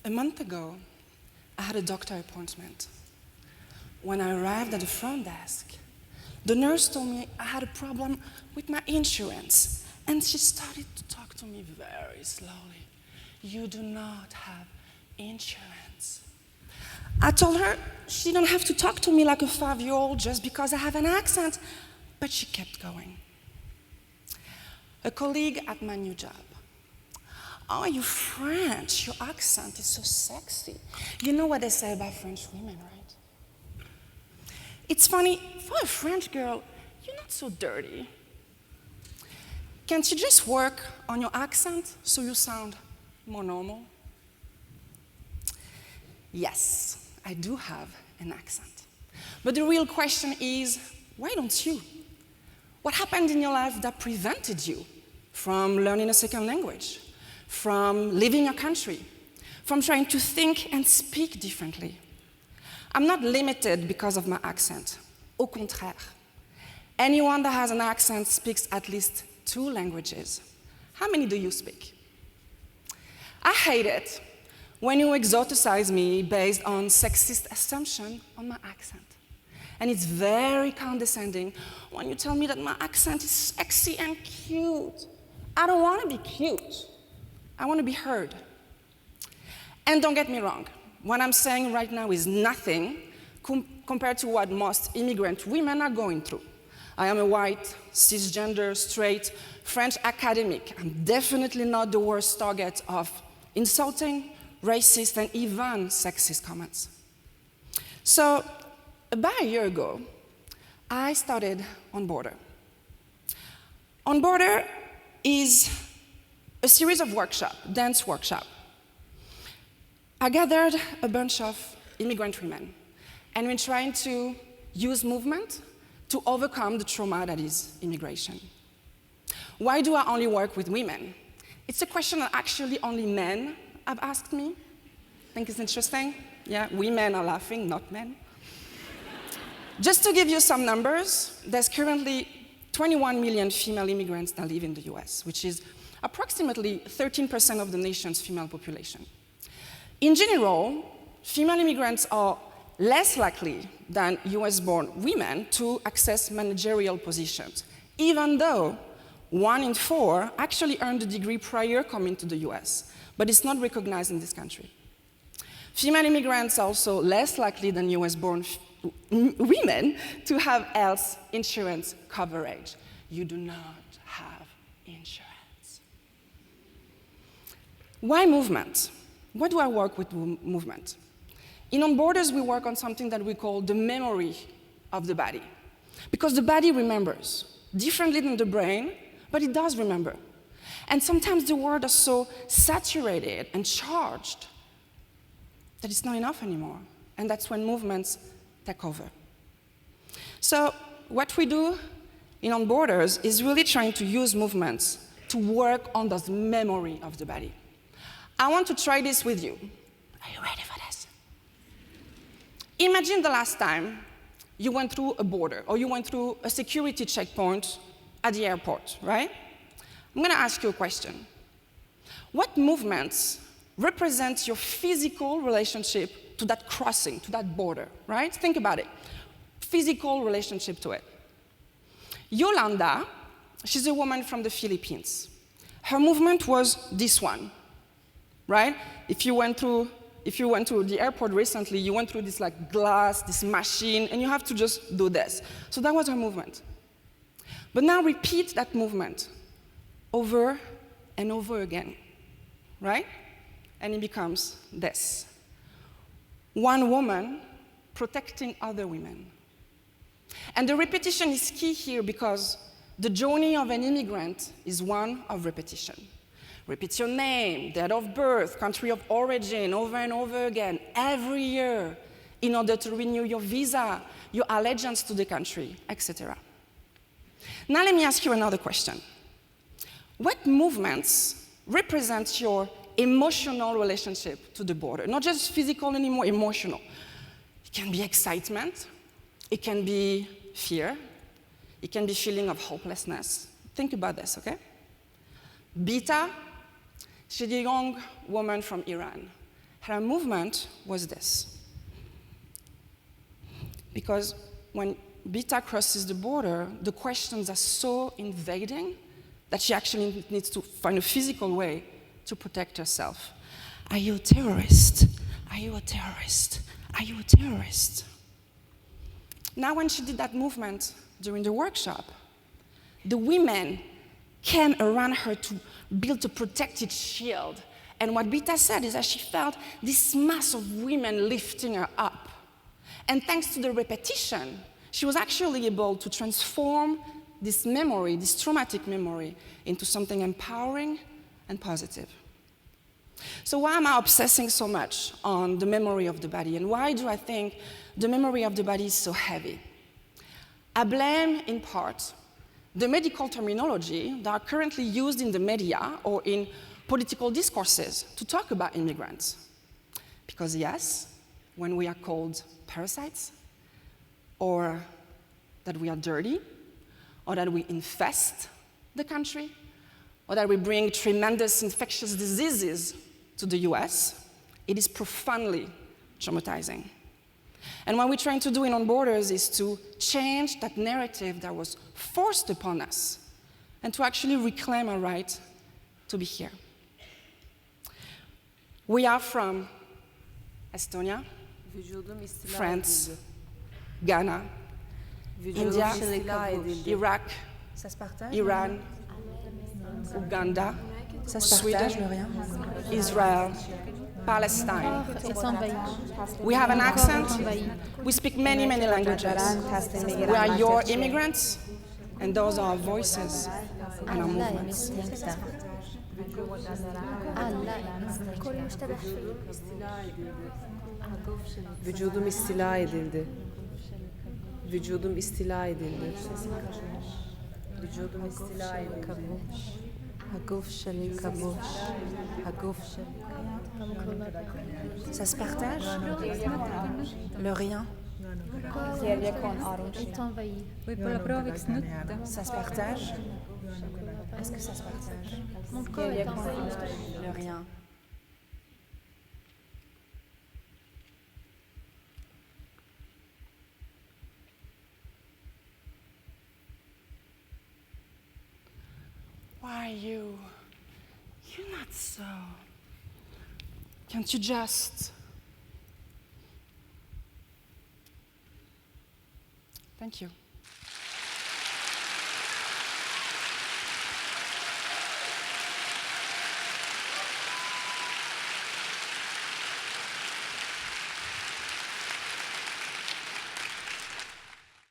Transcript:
A month ago, I had a doctor appointment. When I arrived at the front desk, the nurse told me I had a problem with my insurance, and she started to talk to me very slowly. You do not have insurance. I told her she didn't have to talk to me like a 5-year-old just because I have an accent, but she kept going. A colleague at my new job. Oh, you're French. Your accent is so sexy. You know what they say about French women, right? It's funny, for a French girl, you're not so dirty. Can't you just work on your accent so you sound more normal? Yes, I do have an accent. But the real question is, why don't you? What happened in your life that prevented you from learning a second language, from leaving your country, from trying to think and speak differently? I'm not limited because of my accent. Au contraire. Anyone that has an accent speaks at least 2 languages. How many do you speak? I hate it when you exoticize me based on sexist assumption on my accent. And it's very condescending when you tell me that my accent is sexy and cute. I don't want to be cute. I want to be heard. And don't get me wrong, what I'm saying right now is nothing compared to what most immigrant women are going through. I am a white, cisgender, straight, French academic. I'm definitely not the worst target of insulting, racist, and even sexist comments. So, about a year ago, I started On Border. On Border is a series of workshops, dance workshops. I gathered a bunch of immigrant women, and we're trying to use movement to overcome the trauma that is immigration. Why do I only work with women? It's a question that actually only men have asked me. Think it's interesting? Yeah, women are laughing, not men. Just to give you some numbers, there's currently 21 million female immigrants that live in the US, which is approximately 13% of the nation's female population. In general, female immigrants are less likely than US-born women to access managerial positions, even though 1 in 4 actually earned a degree prior coming to the US, but it's not recognized in this country. Female immigrants are also less likely than US-born women to have health insurance coverage. You do not have insurance. Why movement? Why do I work with movement? In On Borders, we work on something that we call the memory of the body. Because the body remembers, differently than the brain, but it does remember. And sometimes the words are so saturated and charged that it's not enough anymore. And that's when movements take over. So what we do in On Borders is really trying to use movements to work on this memory of the body. I want to try this with you. Are you ready for this? Imagine the last time you went through a border or you went through a security checkpoint at the airport, right? I'm going to ask you a question. What movements represent your physical relationship to that crossing, to that border, right? Think about it. Physical relationship to it. Yolanda, she's a woman from the Philippines. Her movement was this one, right? If you went to the airport recently, you went through this like glass, this machine, and you have to just do this. So that was her movement. But now repeat that movement over and over again, right? And it becomes this. One woman protecting other women. And the repetition is key here because the journey of an immigrant is one of repetition. Repeat your name, date of birth, country of origin over and over again, every year, in order to renew your visa, your allegiance to the country, etc. Now let me ask you another question. What movements represent your emotional relationship to the border? Not just physical anymore, emotional. It can be excitement, it can be fear, it can be feeling of hopelessness. Think about this, okay? Beta, she's a young woman from Iran. her movement was this. Because when Beta crosses the border, the questions are so invading that she actually needs to find a physical way to protect herself. Are you a terrorist? Are you a terrorist? Are you a terrorist? Now, when she did that movement during the workshop, the women came around her to build a protected shield. And what Beta said is that she felt this mass of women lifting her up. And thanks to the repetition, she was actually able to transform this memory, this traumatic memory, into something empowering and positive. So why am I obsessing so much on the memory of the body? And why do I think the memory of the body is so heavy? I blame, in part, the medical terminology that are currently used in the media or in political discourses to talk about immigrants. Because yes, when we are called parasites, or that we are dirty, or that we infest the country, or that we bring tremendous infectious diseases to the US, it is profoundly traumatizing. And what we're trying to do in On Borders is to change that narrative that was forced upon us and to actually reclaim our right to be here. We are from Estonia, France, Ghana, India, Iraq, Iran, Uganda, Sweden, Israel, Palestine. We have an accent. We speak many, many languages. We are your immigrants, and those are our voices and our movements. Vücudum istila edildi. Vücudum istila edildi. Vücudum istila edildi. הגוף שלי כבוש, הגוף שלי. Ça se partage? Le rien. Ça se partage? Est-ce que ça se partage? Le rien. Why you're not so. Can't you just? Thank you.